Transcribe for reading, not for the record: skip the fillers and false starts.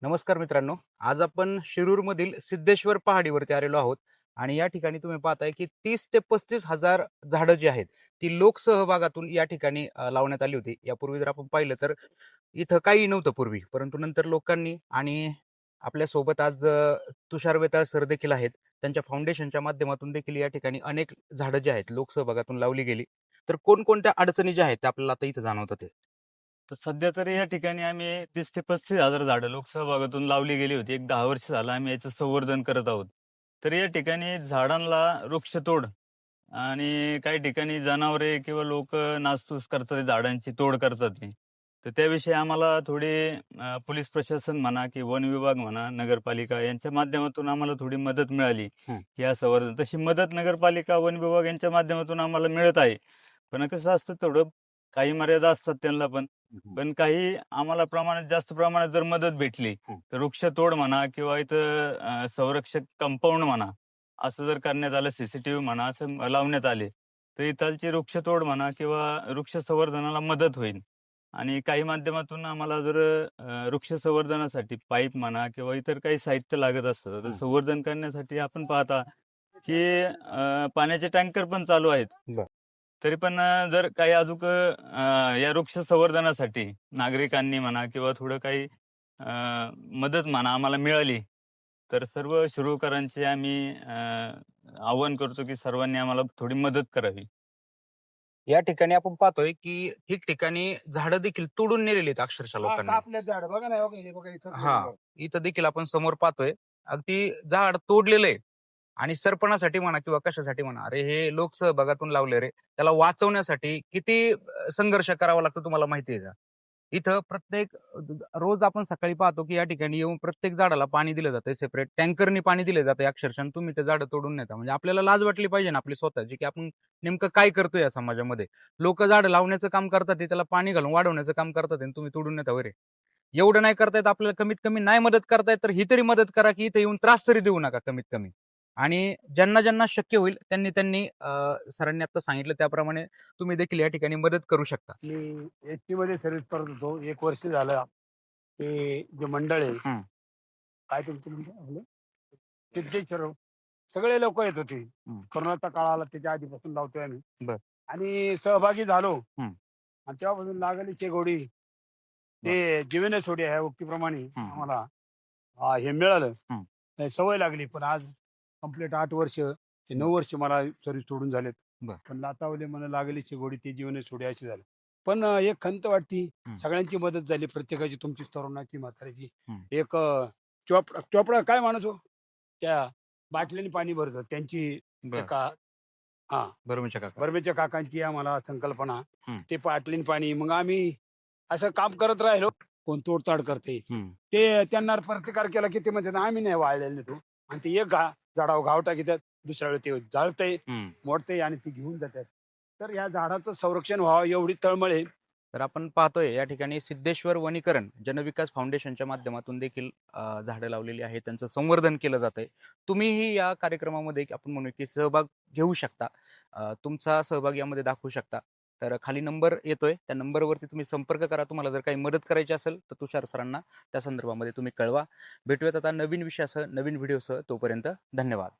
नमस्कार मित्रांनो. आज आपण शिरूरमधील सिद्धेश्वर पहाडीवरती आलेलो आहोत आणि या ठिकाणी तुम्ही पाहताय की 30 ते 35,000 झाडं जी आहेत ती लोकसहभागातून या ठिकाणी लावण्यात आली होती. यापूर्वी जर आपण पाहिलं तर इथं काही नव्हतं पूर्वी, परंतु नंतर लोकांनी आणि आपल्यासोबत आज तुषार वेताळ सर देखील आहेत. त्यांच्या फाउंडेशनच्या माध्यमातून देखील या ठिकाणी अनेक झाडं जी आहेत लोकसहभागातून लावली गेली. तर कोणकोणत्या अडचणी ज्या आहेत त्या आपल्याला आता इथं जाणवतात ते. तर सध्या तरी या ठिकाणी आम्ही 30,000 ते 35,000 झाडं लोकसहभागातून लावली गेली होती. एक 10 वर्ष झालं आम्ही याचं संवर्धन करत आहोत. तर या ठिकाणी झाडांना वृक्षतोड आणि काही ठिकाणी जनावरे किंवा लोकं नासधूस करतात, झाडांची तोड करतात ते. तर त्याविषयी आम्हाला थोडी पोलीस प्रशासन म्हणा की वन विभाग म्हणा, नगरपालिका यांच्या माध्यमातून आम्हाला थोडी मदत मिळाली. हं. या संवर्धन तशी मदत नगरपालिका, वन विभाग यांच्या माध्यमातून आम्हाला मिळत आहे. पण कसं असतं थोडं काही मर्यादा असतात त्यांना पण. पण काही आम्हाला जास्त प्रमाणात जर मदत भेटली, हं. तर वृक्षतोड म्हणा किंवा इथं संरक्षक कंपाऊंड म्हणा, असं जर करण्यात आलं, सीसीटीव्ही म्हणा, असं लावण्यात आले, तर इथलची वृक्षतोड म्हणा किंवा वृक्ष संवर्धनाला मदत होईल. आणि काही माध्यमातून आम्हाला जर वृक्ष संवर्धनासाठी पाईप म्हणा किंवा इतर काही साहित्य लागत असतं, तर हं. संवर्धन करण्यासाठी आपण पाहता, की पाण्याचे टँकर पण चालू आहेत. बरं. तरी पण जर काही अजूक या वृक्ष संवर्धनासाठी नागरिकांनी म्हणा किंवा थोडं काही अ, मदत म्हणा आम्हाला मिळाली, तर सर्व शिरूरकरांचे आम्ही आवाहन करतो, की सर्वांनी आम्हाला थोडी मदत करावी. या ठिकाणी आपण पाहतोय की ठिकठिकाणी झाडं देखील तोडून नेलेली आहेत अक्षरशः लोकांनी. कापले झाड बघा ना, हे बघा इथं हा, इथं देखील आपण समोर पाहतोय अगदी झाड तोडलेलं आहे आणि सरपणासाठी म्हणा किंवा कशासाठी म्हणा, अरे हे लोकसहभागातून लावले रे, त्याला वाचवण्यासाठी किती संघर्ष करावा लागतो तुम्हाला माहिती आहे का? इथं प्रत्येक रोज आपण सकाळी पाहतो की या ठिकाणी येऊन प्रत्येक झाडाला पाणी दिलं जातंय, सेपरेट टँकरनी पाणी दिलं जातंय अक्षरशः, आणि तुम्ही ते झाडं तोडून नेता. म्हणजे आपल्याला लाज वाटली पाहिजे ना आपली स्वतःची, की आपण नेमकं काय करतोय या समाजामध्ये. लोक झाडं लावण्याचं काम करतात, त्याला पाणी घालून वाढवण्याचं काम करतात आणि तुम्ही तोडून नेता वगैरे. एवढं नाही करतायत आपल्याला, कमीत कमी नाही मदत करतायत तर ही तरी मदत करा, की इथे येऊन त्रास तरी देऊ नका कमीत कमी. आणि ज्यांना ज्यांना शक्य होईल त्यांनी त्यांनी सरांनी आता सांगितलं त्याप्रमाणे तुम्ही देखील या ठिकाणी मदत करू शकता. मी एसटी मध्ये सर्व्हिस करत होतो, 1 वर्ष झालं. ते जे मंडळ आहे, हं. काय तुमचं म्हणतो आपलं सिद्धेश्वर, सगळे लोक येत होते. हं. कोरोनाचा काळ आला त्याच्या आधीपासून लावतोय आम्ही. बर. आणि सहभागी झालो. हं. आणि तेव्हापासून लागली शेगोडी, ते जीवने सोडी ह्या उक्तीप्रमाणे हं. आम्हाला हे मिळालं. हं. सवय लागली. पण आज कंप्लीट 8 वर्ष ते 9 वर्ष मला सर्व्हिस सोडून झालेत. बर. पण लातावले मला लागली शेगोडी, ती जीवने सोडी अशी झाली. पण एक खंत वाटती, हं. सगळ्यांची मदत झाली, प्रत्येकाची, तुमची, तरुणाची, म्हाताऱ्याची. हं. एक चोपडा काय माणूस हो, त्या बाटलीने पाणी भरतं त्यांची, बर. एका हा बरोबरच्या काका. बर्मेच्या काकांची आम्हाला संकल्पना. हं. ते बाटलीने पाणी, मग आम्ही असं काम करत राहिलो. कोण तोडताड करते, हं. ते त्यांना प्रतिकार केला की ते म्हणतात आम्ही नाही वाळलेले तो. आणि ते एक झाडावर घाव टाकीतात, दुसऱ्या वेळी ते जाळतंय, हं. मोडतंय आणि ती घेऊन जातात. तर या झाडाचं संरक्षण व्हावं एवढी तळमळ आहे. तर आपण पाहतोय या ठिकाणी सिद्धेश्वर वनीकरण जनविकास फाउंडेशनच्या माध्यमातून देखील झाडं लावलेली आहेत, त्यांचं संवर्धन केलं जातंय. तुम्हीही या कार्यक्रमामध्ये आपण म्हणू की सहभाग घेऊ शकता, तुमचा सहभाग यामध्ये दाखवू शकता. तर खाली नंबर येतोय, त्या नंबरवरती तुम्ही संपर्क करा. तुम्हाला जर काही मदत करायची असेल तर तुषार सरांना त्या संदर्भामध्ये तुम्ही कळवा. भेटूयात आता नवीन विषयासह, नवीन व्हिडिओसह. तोपर्यंत धन्यवाद.